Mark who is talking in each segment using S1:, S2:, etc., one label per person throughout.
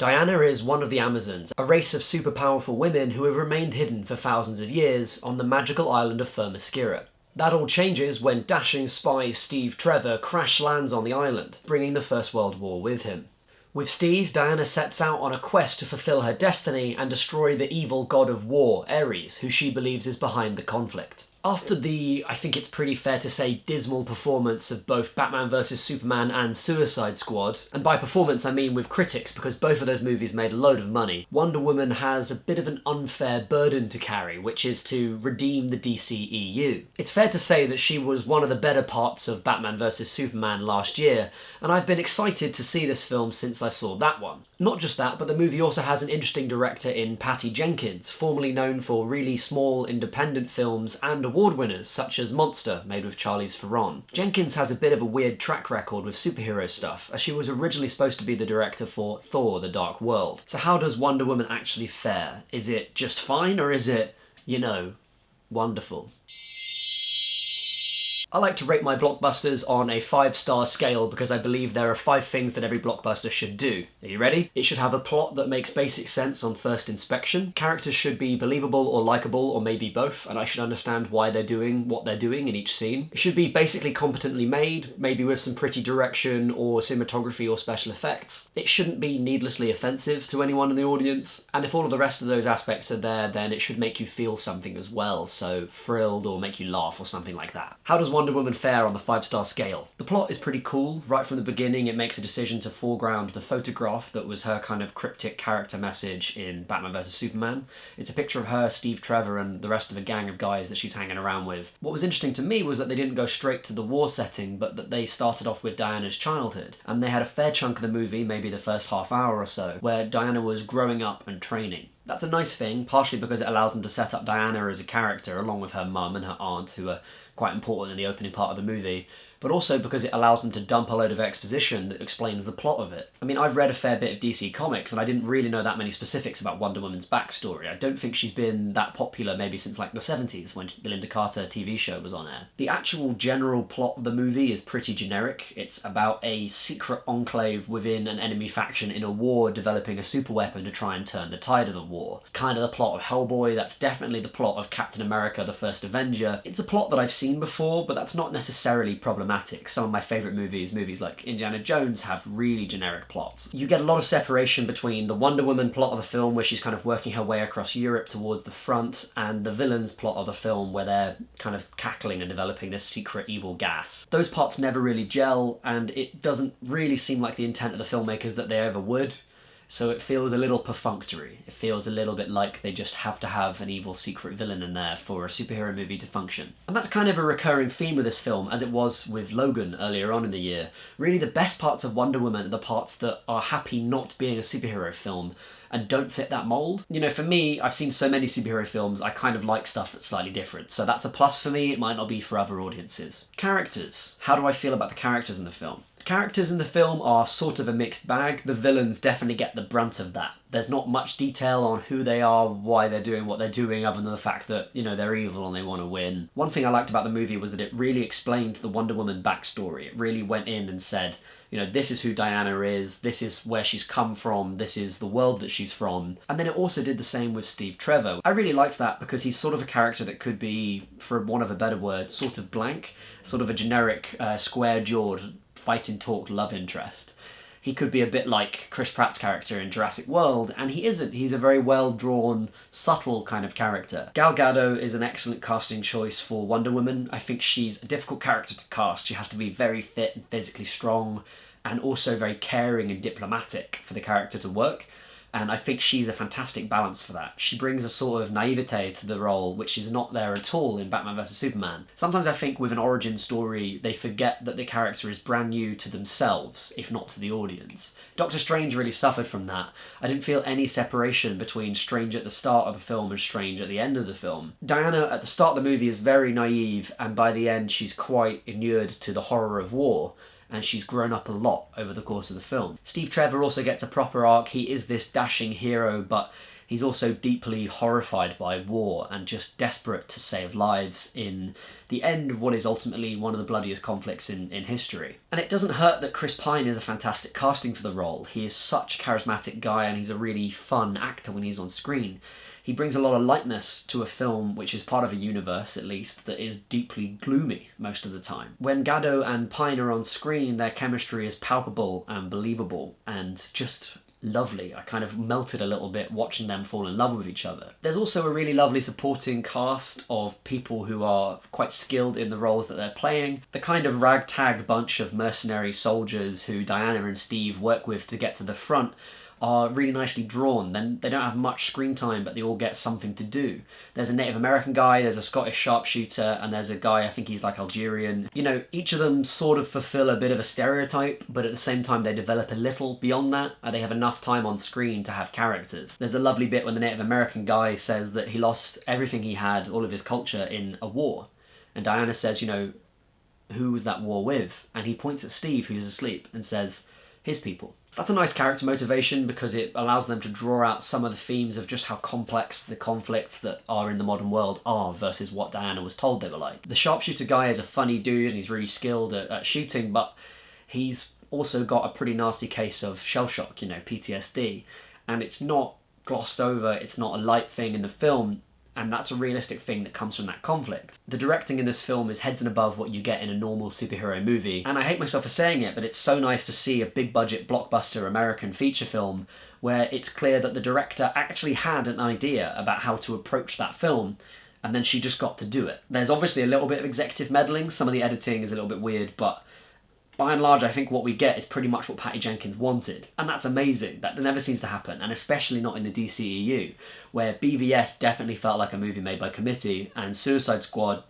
S1: Diana is one of the Amazons, a race of super powerful women who have remained hidden for thousands of years on the magical island of Themyscira. That all changes when dashing spy Steve Trevor crash lands on the island, bringing the First World War with him. With Steve, Diana sets out on a quest to fulfill her destiny and destroy the evil god of war, Ares, who she believes is behind the conflict. After the, I think it's pretty fair to say, dismal performance of both Batman vs Superman and Suicide Squad, and by performance I mean with critics because both of those movies made a load of money, Wonder Woman has a bit of an unfair burden to carry, which is to redeem the DCEU. It's fair to say that she was one of the better parts of Batman vs Superman last year, and I've been excited to see this film since I saw that one. Not just that, but the movie also has an interesting director in Patty Jenkins, formerly known for really small independent films and award winners such as Monster, made with Charlize Theron. Jenkins has a bit of a weird track record with superhero stuff, as she was originally supposed to be the director for Thor: The Dark World. So how does Wonder Woman actually fare? Is it just fine, or is it, you know, wonderful? I like to rate my blockbusters on a 5-star scale because I believe there are 5 things that every blockbuster should do. Are you ready? It should have a plot that makes basic sense on first inspection. Characters should be believable or likable, or maybe both, and I should understand why they're doing what they're doing in each scene. It should be basically competently made, maybe with some pretty direction or cinematography or special effects. It shouldn't be needlessly offensive to anyone in the audience, and if all of the rest of those aspects are there, then it should make you feel something as well, so thrilled or make you laugh or something like that. How does Wonder Woman fare on the 5-star scale? The plot is pretty cool. Right from the beginning it makes a decision to foreground the photograph that was her kind of cryptic character message in Batman vs Superman. It's a picture of her, Steve Trevor, and the rest of a gang of guys that she's hanging around with. What was interesting to me was that they didn't go straight to the war setting, but that they started off with Diana's childhood. And they had a fair chunk of the movie, maybe the first half hour or so, where Diana was growing up and training. That's a nice thing, partially because it allows them to set up Diana as a character, along with her mum and her aunt, who are quite important in the opening part of the movie, but also because it allows them to dump a load of exposition that explains the plot of it. I mean, I've read a fair bit of DC Comics, and I didn't really know that many specifics about Wonder Woman's backstory. I don't think she's been that popular maybe since like the 70s, when the Linda Carter TV show was on air. The actual general plot of the movie is pretty generic. It's about a secret enclave within an enemy faction in a war developing a super weapon to try and turn the tide of the war. Kind of the plot of Hellboy, that's definitely the plot of Captain America: The First Avenger. It's a plot that I've seen before, but that's not necessarily problematic. Some of my favourite movies like Indiana Jones, have really generic plots. You get a lot of separation between the Wonder Woman plot of the film, where she's kind of working her way across Europe towards the front, and the villain's plot of the film, where they're kind of cackling and developing this secret evil gas. Those parts never really gel, and it doesn't really seem like the intent of the filmmakers that they ever would. So it feels a little perfunctory. It feels a little bit like they just have to have an evil secret villain in there for a superhero movie to function. And that's kind of a recurring theme with this film, as it was with Logan earlier on in the year. Really, the best parts of Wonder Woman are the parts that are happy not being a superhero film and don't fit that mold. You know, for me, I've seen so many superhero films, I kind of like stuff that's slightly different. So that's a plus for me, it might not be for other audiences. Characters. How do I feel about the characters in the film? Characters in the film are sort of a mixed bag. The villains definitely get the brunt of that. There's not much detail on who they are, why they're doing what they're doing, other than the fact that, you know, they're evil and they want to win. One thing I liked about the movie was that it really explained the Wonder Woman backstory. It really went in and said, you know, this is who Diana is, this is where she's come from, this is the world that she's from. And then it also did the same with Steve Trevor. I really liked that because he's sort of a character that could be, for want of a better word, sort of blank, sort of a generic, square-jawed, fighting talk love interest. He could be a bit like Chris Pratt's character in Jurassic World, and he isn't. He's a very well-drawn, subtle kind of character. Gal Gadot is an excellent casting choice for Wonder Woman. I think she's a difficult character to cast. She has to be very fit and physically strong, and also very caring and diplomatic for the character to work. And I think she's a fantastic balance for that. She brings a sort of naivete to the role, which is not there at all in Batman vs Superman. Sometimes I think with an origin story, they forget that the character is brand new to themselves, if not to the audience. Doctor Strange really suffered from that. I didn't feel any separation between Strange at the start of the film and Strange at the end of the film. Diana at the start of the movie is very naive, and by the end she's quite inured to the horror of war. And she's grown up a lot over the course of the film. Steve Trevor also gets a proper arc. He is this dashing hero, but He's also deeply horrified by war and just desperate to save lives in the end of what is ultimately one of the bloodiest conflicts in history. And it doesn't hurt that Chris Pine is a fantastic casting for the role. He is such a charismatic guy and he's a really fun actor when he's on screen. He brings a lot of lightness to a film which is part of a universe, at least, that is deeply gloomy most of the time. When Gadot and Pine are on screen, their chemistry is palpable and believable and just lovely. I kind of melted a little bit watching them fall in love with each other. There's also a really lovely supporting cast of people who are quite skilled in the roles that they're playing. The kind of ragtag bunch of mercenary soldiers who Diana and Steve work with to get to the front are really nicely drawn. Then they don't have much screen time, but they all get something to do. There's a Native American guy, there's a Scottish sharpshooter, and there's a guy, I think he's like Algerian. You know, each of them sort of fulfill a bit of a stereotype, but at the same time they develop a little beyond that, and they have enough time on screen to have characters. There's a lovely bit when the Native American guy says that he lost everything he had, all of his culture, in a war. And Diana says, you know, who was that war with? And he points at Steve, who's asleep, and says, his people. That's a nice character motivation because it allows them to draw out some of the themes of just how complex the conflicts that are in the modern world are versus what Diana was told they were like. The sharpshooter guy is a funny dude and he's really skilled at shooting, but he's also got a pretty nasty case of shell shock, you know, PTSD, and it's not glossed over, it's not a light thing in the film, and that's a realistic thing that comes from that conflict. The directing in this film is heads and above what you get in a normal superhero movie, and I hate myself for saying it, but it's so nice to see a big budget blockbuster American feature film where it's clear that the director actually had an idea about how to approach that film, and then she just got to do it. There's obviously a little bit of executive meddling, some of the editing is a little bit weird, but by and large, I think what we get is pretty much what Patty Jenkins wanted. And that's amazing. That never seems to happen, and especially not in the DCEU, where BVS definitely felt like a movie made by committee, and Suicide Squad,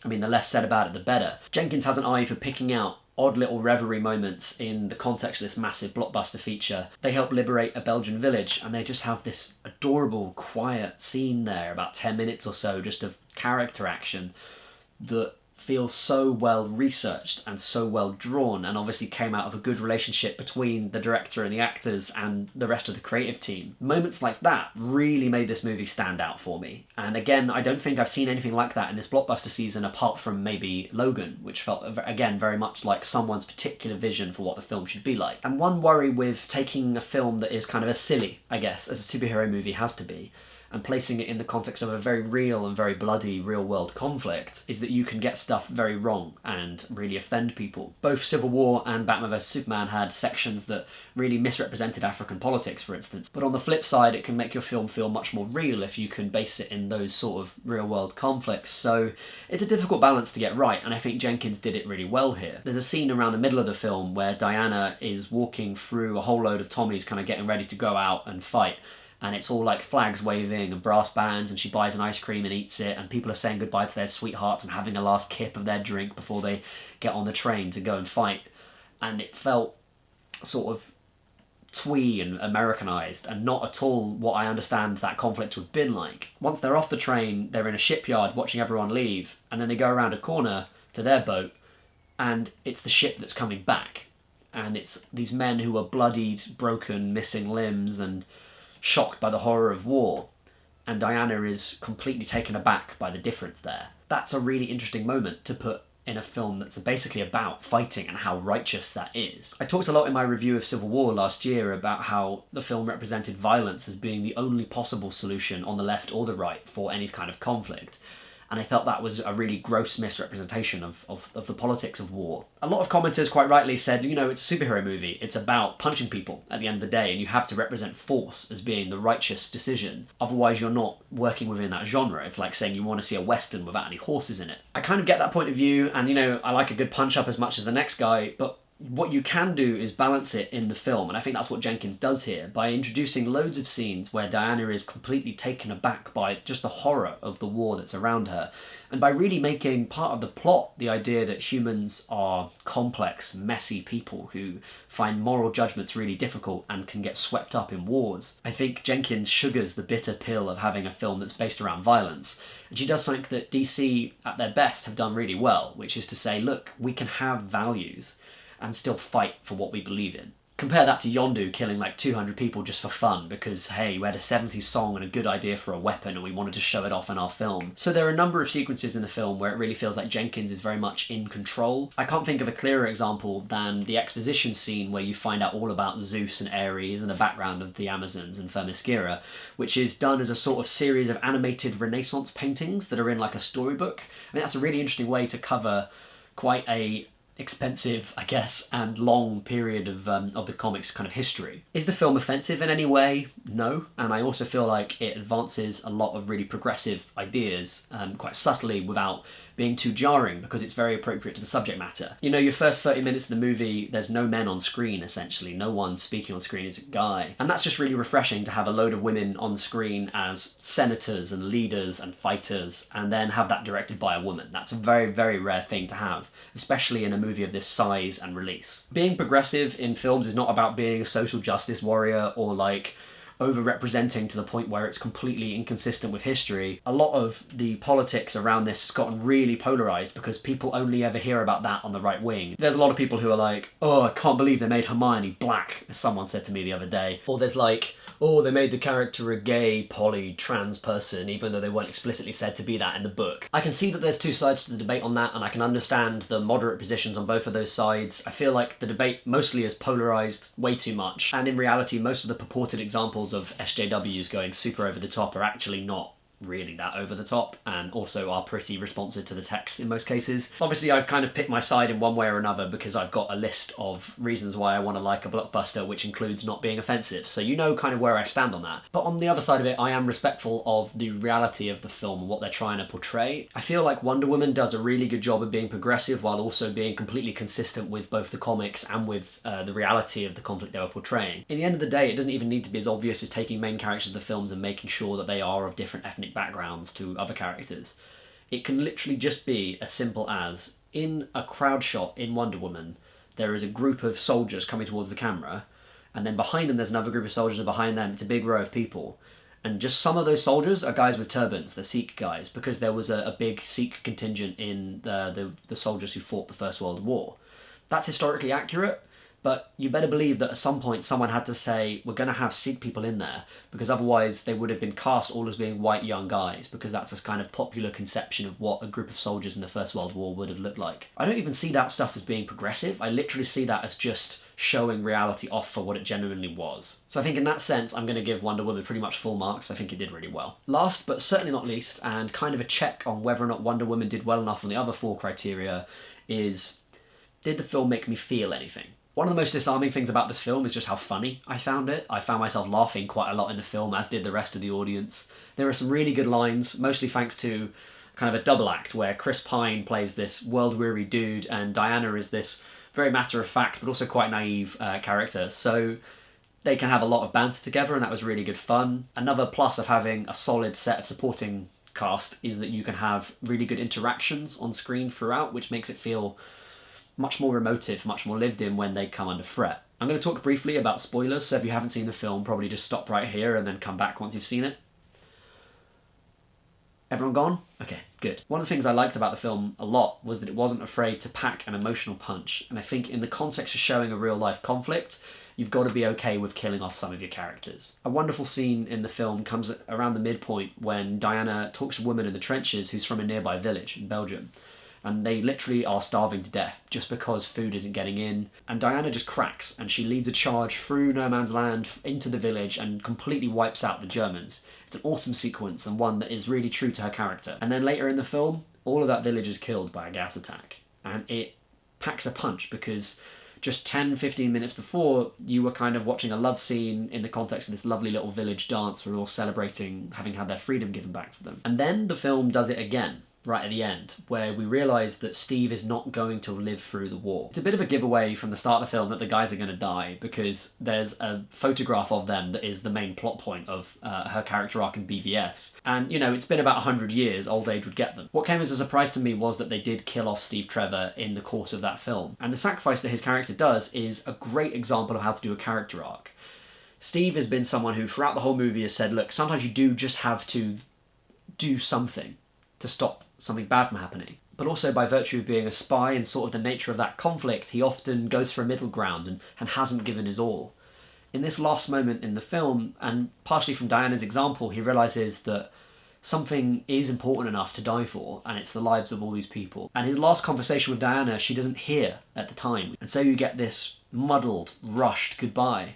S1: I mean, the less said about it, the better. Jenkins has an eye for picking out odd little revelry moments in the context of this massive blockbuster feature. They help liberate a Belgian village, and they just have this adorable, quiet scene there, about 10 minutes or so, just of character action that feels so well researched and so well drawn, and obviously came out of a good relationship between the director and the actors and the rest of the creative team. Moments like that really made this movie stand out for me. And again, I don't think I've seen anything like that in this blockbuster season apart from maybe Logan, which felt, again, very much like someone's particular vision for what the film should be like. And one worry with taking a film that is kind of as silly, I guess, as a superhero movie has to be, and placing it in the context of a very real and very bloody real-world conflict, is that you can get stuff very wrong and really offend people. Both Civil War and Batman vs Superman had sections that really misrepresented African politics, for instance. But on the flip side, it can make your film feel much more real if you can base it in those sort of real-world conflicts. So it's a difficult balance to get right, and I think Jenkins did it really well here. There's a scene around the middle of the film where Diana is walking through a whole load of Tommies kind of getting ready to go out and fight, and it's all like flags waving and brass bands, and she buys an ice cream and eats it, and people are saying goodbye to their sweethearts and having a last kip of their drink before they get on the train to go and fight. And it felt sort of twee and Americanized, and not at all what I understand that conflict would have been like. Once they're off the train, they're in a shipyard watching everyone leave, and then they go around a corner to their boat, and it's the ship that's coming back. And it's these men who are bloodied, broken, missing limbs, and shocked by the horror of war, and Diana is completely taken aback by the difference there. That's a really interesting moment to put in a film that's basically about fighting and how righteous that is. I talked a lot in my review of Civil War last year about how the film represented violence as being the only possible solution on the left or the right for any kind of conflict. And I felt that was a really gross misrepresentation of the politics of war. A lot of commenters quite rightly said, you know, it's a superhero movie. It's about punching people at the end of the day, and you have to represent force as being the righteous decision. Otherwise, you're not working within that genre. It's like saying you want to see a Western without any horses in it. I kind of get that point of view, and, you know, I like a good punch-up as much as the next guy, but what you can do is balance it in the film, and I think that's what Jenkins does here, by introducing loads of scenes where Diana is completely taken aback by just the horror of the war that's around her, and by really making part of the plot the idea that humans are complex, messy people who find moral judgments really difficult and can get swept up in wars. I think Jenkins sugars the bitter pill of having a film that's based around violence, and she does something that DC, at their best, have done really well, which is to say, look, we can have values and still fight for what we believe in. Compare that to Yondu killing like 200 people just for fun because, hey, we had a 70s song and a good idea for a weapon and we wanted to show it off in our film. So there are a number of sequences in the film where it really feels like Jenkins is very much in control. I can't think of a clearer example than the exposition scene where you find out all about Zeus and Ares and the background of the Amazons and Themyscira, which is done as a sort of series of animated Renaissance paintings that are in like a storybook. I mean, that's a really interesting way to cover quite a expensive, I guess, and long period of the comics kind of history. Is the film offensive in any way? No. And I also feel like it advances a lot of really progressive ideas quite subtly without being too jarring because it's very appropriate to the subject matter. You know, your first 30 minutes of the movie, there's no men on screen, essentially. No one speaking on screen is a guy. And that's just really refreshing to have a load of women on screen as senators and leaders and fighters, and then have that directed by a woman. That's a very, very rare thing to have, especially in a movie of this size and release. Being progressive in films is not about being a social justice warrior or like over-representing to the point where it's completely inconsistent with history. A lot of the politics around this has gotten really polarised because people only ever hear about that on the right wing. There's a lot of people who are like, oh, I can't believe they made Hermione black, as someone said to me the other day. Or there's like, oh, they made the character a gay, poly, trans person, even though they weren't explicitly said to be that in the book. I can see that there's two sides to the debate on that, and I can understand the moderate positions on both of those sides. I feel like the debate mostly is polarised way too much, and in reality, most of the purported examples of SJWs going super over the top are actually not really that over the top, and also are pretty responsive to the text in most cases. Obviously, I've kind of picked my side in one way or another because I've got a list of reasons why I want to like a blockbuster, which includes not being offensive, so you know kind of where I stand on that. But on the other side of it, I am respectful of the reality of the film and what they're trying to portray. I feel like Wonder Woman does a really good job of being progressive while also being completely consistent with both the comics and with the reality of the conflict they were portraying. In the end of the day, it doesn't even need to be as obvious as taking main characters of the films and making sure that they are of different ethnic backgrounds to other characters. It can literally just be as simple as, in a crowd shot in Wonder Woman, there is a group of soldiers coming towards the camera, and then behind them there's another group of soldiers, and behind them it's a big row of people. And just some of those soldiers are guys with turbans, they're Sikh guys, because there was a big Sikh contingent in the soldiers who fought the First World War. That's historically accurate, but you better believe that at some point someone had to say, we're going to have Sikh people in there, because otherwise they would have been cast all as being white young guys, because that's a kind of popular conception of what a group of soldiers in the First World War would have looked like. I don't even see that stuff as being progressive. I literally see that as just showing reality off for what it genuinely was. So I think in that sense, I'm going to give Wonder Woman pretty much full marks. I think it did really well. Last, but certainly not least, and kind of a check on whether or not Wonder Woman did well enough on the other four criteria, is, did the film make me feel anything? One of the most disarming things about this film is just how funny I found it. I found myself laughing quite a lot in the film, as did the rest of the audience. There are some really good lines, mostly thanks to kind of a double act where Chris Pine plays this world-weary dude and Diana is this very matter-of-fact but also quite naive character. So they can have a lot of banter together, and that was really good fun. Another plus of having a solid set of supporting cast is that you can have really good interactions on screen throughout, which makes it feel much more emotive, much more lived in when they come under threat. I'm going to talk briefly about spoilers, so if you haven't seen the film, probably just stop right here and then come back once you've seen it. Everyone gone? Okay, good. One of the things I liked about the film a lot was that it wasn't afraid to pack an emotional punch, and I think in the context of showing a real-life conflict, you've got to be okay with killing off some of your characters. A wonderful scene in the film comes around the midpoint when Diana talks to a woman in the trenches who's from a nearby village in Belgium. And they literally are starving to death just because food isn't getting in. And Diana just cracks, and she leads a charge through no man's land into the village and completely wipes out the Germans. It's an awesome sequence, and one that is really true to her character. And then later in the film, all of that village is killed by a gas attack. And it packs a punch because just 10-15 minutes before, you were kind of watching a love scene in the context of this lovely little village dance where we're all celebrating having had their freedom given back to them. And then the film does it again, right at the end, where we realise that Steve is not going to live through the war. It's a bit of a giveaway from the start of the film that the guys are going to die, because there's a photograph of them that is the main plot point of her character arc in BVS. And, you know, it's been about 100 years, old age would get them. What came as a surprise to me was that they did kill off Steve Trevor in the course of that film. And the sacrifice that his character does is a great example of how to do a character arc. Steve has been someone who, throughout the whole movie, has said, look, sometimes you do just have to do something to stop something bad from happening. but also by virtue of being a spy and sort of the nature of that conflict, he often goes for a middle ground and hasn't given his all. In this last moment in the film, and partially from Diana's example, he realises that something is important enough to die for, and it's the lives of all these people. And his last conversation with Diana, she doesn't hear at the time. And so you get this muddled, rushed goodbye.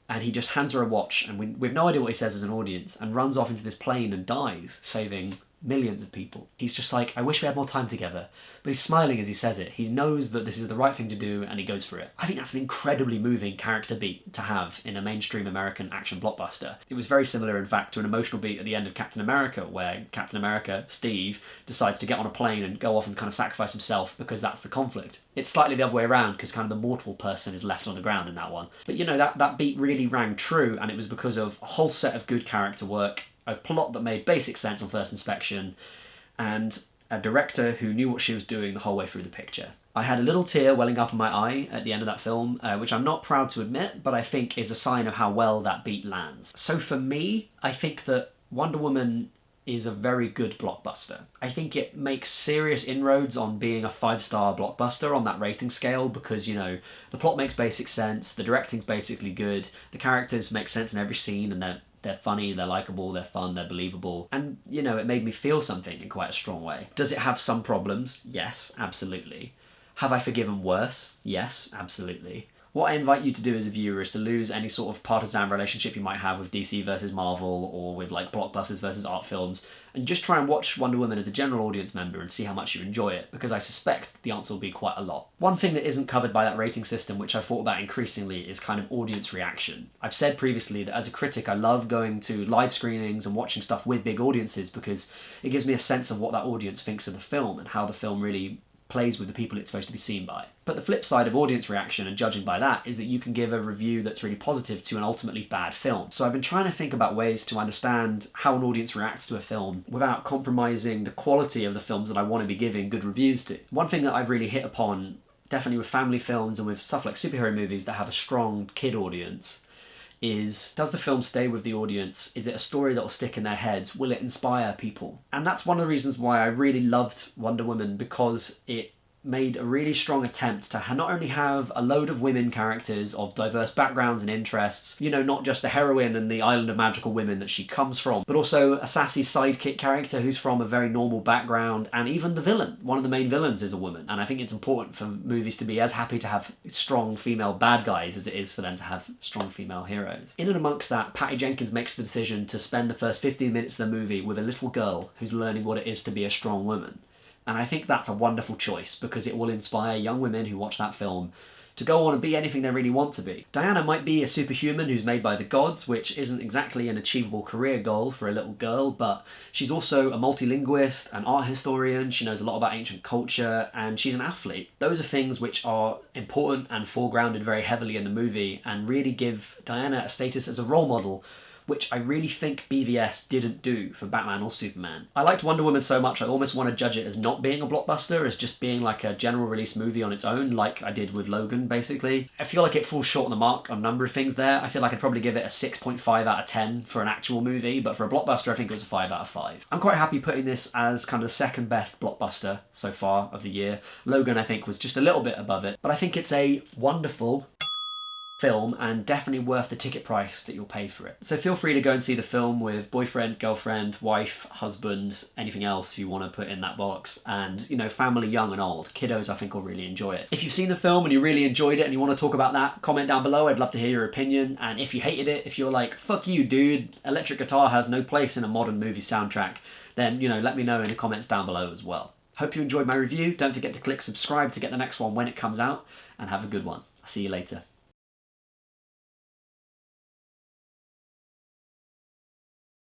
S1: And he just hands her a watch, and we've no idea what he says as an audience, and runs off into this plane and dies, saving millions of people. He's just like, I wish we had more time together. But he's smiling as he says it. He knows that this is the right thing to do, and he goes for it. I think that's an incredibly moving character beat to have in a mainstream American action blockbuster. It was very similar, in fact, to an emotional beat at the end of Captain America, where Captain America, Steve, decides to get on a plane and go off and kind of sacrifice himself because that's the conflict. It's slightly the other way around, because kind of the mortal person is left on the ground in that one. But you know, that beat really rang true, and it was because of a whole set of good character work, a plot that made basic sense on first inspection, and a director who knew what she was doing the whole way through the picture. I had a little tear welling up in my eye at the end of that film, which I'm not proud to admit, but I think is a sign of how well that beat lands. So for me, I think that Wonder Woman is a very good blockbuster. I think it makes serious inroads on being a 5-star blockbuster on that rating scale because, you know, the plot makes basic sense, the directing's basically good, the characters make sense in every scene, and they're funny, they're likeable, they're fun, they're believable. And, you know, it made me feel something in quite a strong way. Does it have some problems? Yes, absolutely. Have I forgiven worse? Yes, absolutely. What I invite you to do as a viewer is to lose any sort of partisan relationship you might have with DC versus Marvel or with like blockbusters versus art films, and just try and watch Wonder Woman as a general audience member and see how much you enjoy it, because I suspect the answer will be quite a lot. One thing that isn't covered by that rating system, which I've thought about increasingly, is kind of audience reaction. I've said previously that as a critic I love going to live screenings and watching stuff with big audiences because it gives me a sense of what that audience thinks of the film and how the film really plays with the people it's supposed to be seen by. But the flip side of audience reaction and judging by that is that you can give a review that's really positive to an ultimately bad film. So I've been trying to think about ways to understand how an audience reacts to a film without compromising the quality of the films that I want to be giving good reviews to. One thing that I've really hit upon, definitely with family films and with stuff like superhero movies that have a strong kid audience, is, does the film stay with the audience? Is it a story that will stick in their heads? Will it inspire people? And that's one of the reasons why I really loved Wonder Woman, because it made a really strong attempt to not only have a load of women characters of diverse backgrounds and interests, you know, not just the heroine and the island of magical women that she comes from, but also a sassy sidekick character who's from a very normal background, and even the villain. One of the main villains is a woman, and I think it's important for movies to be as happy to have strong female bad guys as it is for them to have strong female heroes. In and amongst that, Patty Jenkins makes the decision to spend the first 15 minutes of the movie with a little girl who's learning what it is to be a strong woman. And I think that's a wonderful choice, because it will inspire young women who watch that film to go on and be anything they really want to be. Diana might be a superhuman who's made by the gods, which isn't exactly an achievable career goal for a little girl, but she's also a multilinguist, an art historian, she knows a lot about ancient culture, and she's an athlete. Those are things which are important and foregrounded very heavily in the movie, and really give Diana a status as a role model, which I really think BVS didn't do for Batman or Superman. I liked Wonder Woman so much I almost want to judge it as not being a blockbuster, as just being like a general release movie on its own, like I did with Logan, basically. I feel like it falls short on the mark on a number of things there. I feel like I'd probably give it a 6.5 out of 10 for an actual movie, but for a blockbuster I think it was a 5 out of 5. I'm quite happy putting this as kind of the second best blockbuster so far of the year. Logan I think was just a little bit above it, but I think it's a wonderful film and definitely worth the ticket price that you'll pay for it. So feel free to go and see the film with boyfriend, girlfriend, wife, husband, anything else you want to put in that box, and, you know, family young and old. Kiddos I think will really enjoy it. If you've seen the film and you really enjoyed it and you want to talk about that, comment down below. I'd love to hear your opinion. And if you hated it, if you're like, fuck you dude, electric guitar has no place in a modern movie soundtrack, then, you know, let me know in the comments down below as well. Hope you enjoyed my review. Don't forget to click subscribe to get the next one when it comes out, and have a good one. I'll see you later.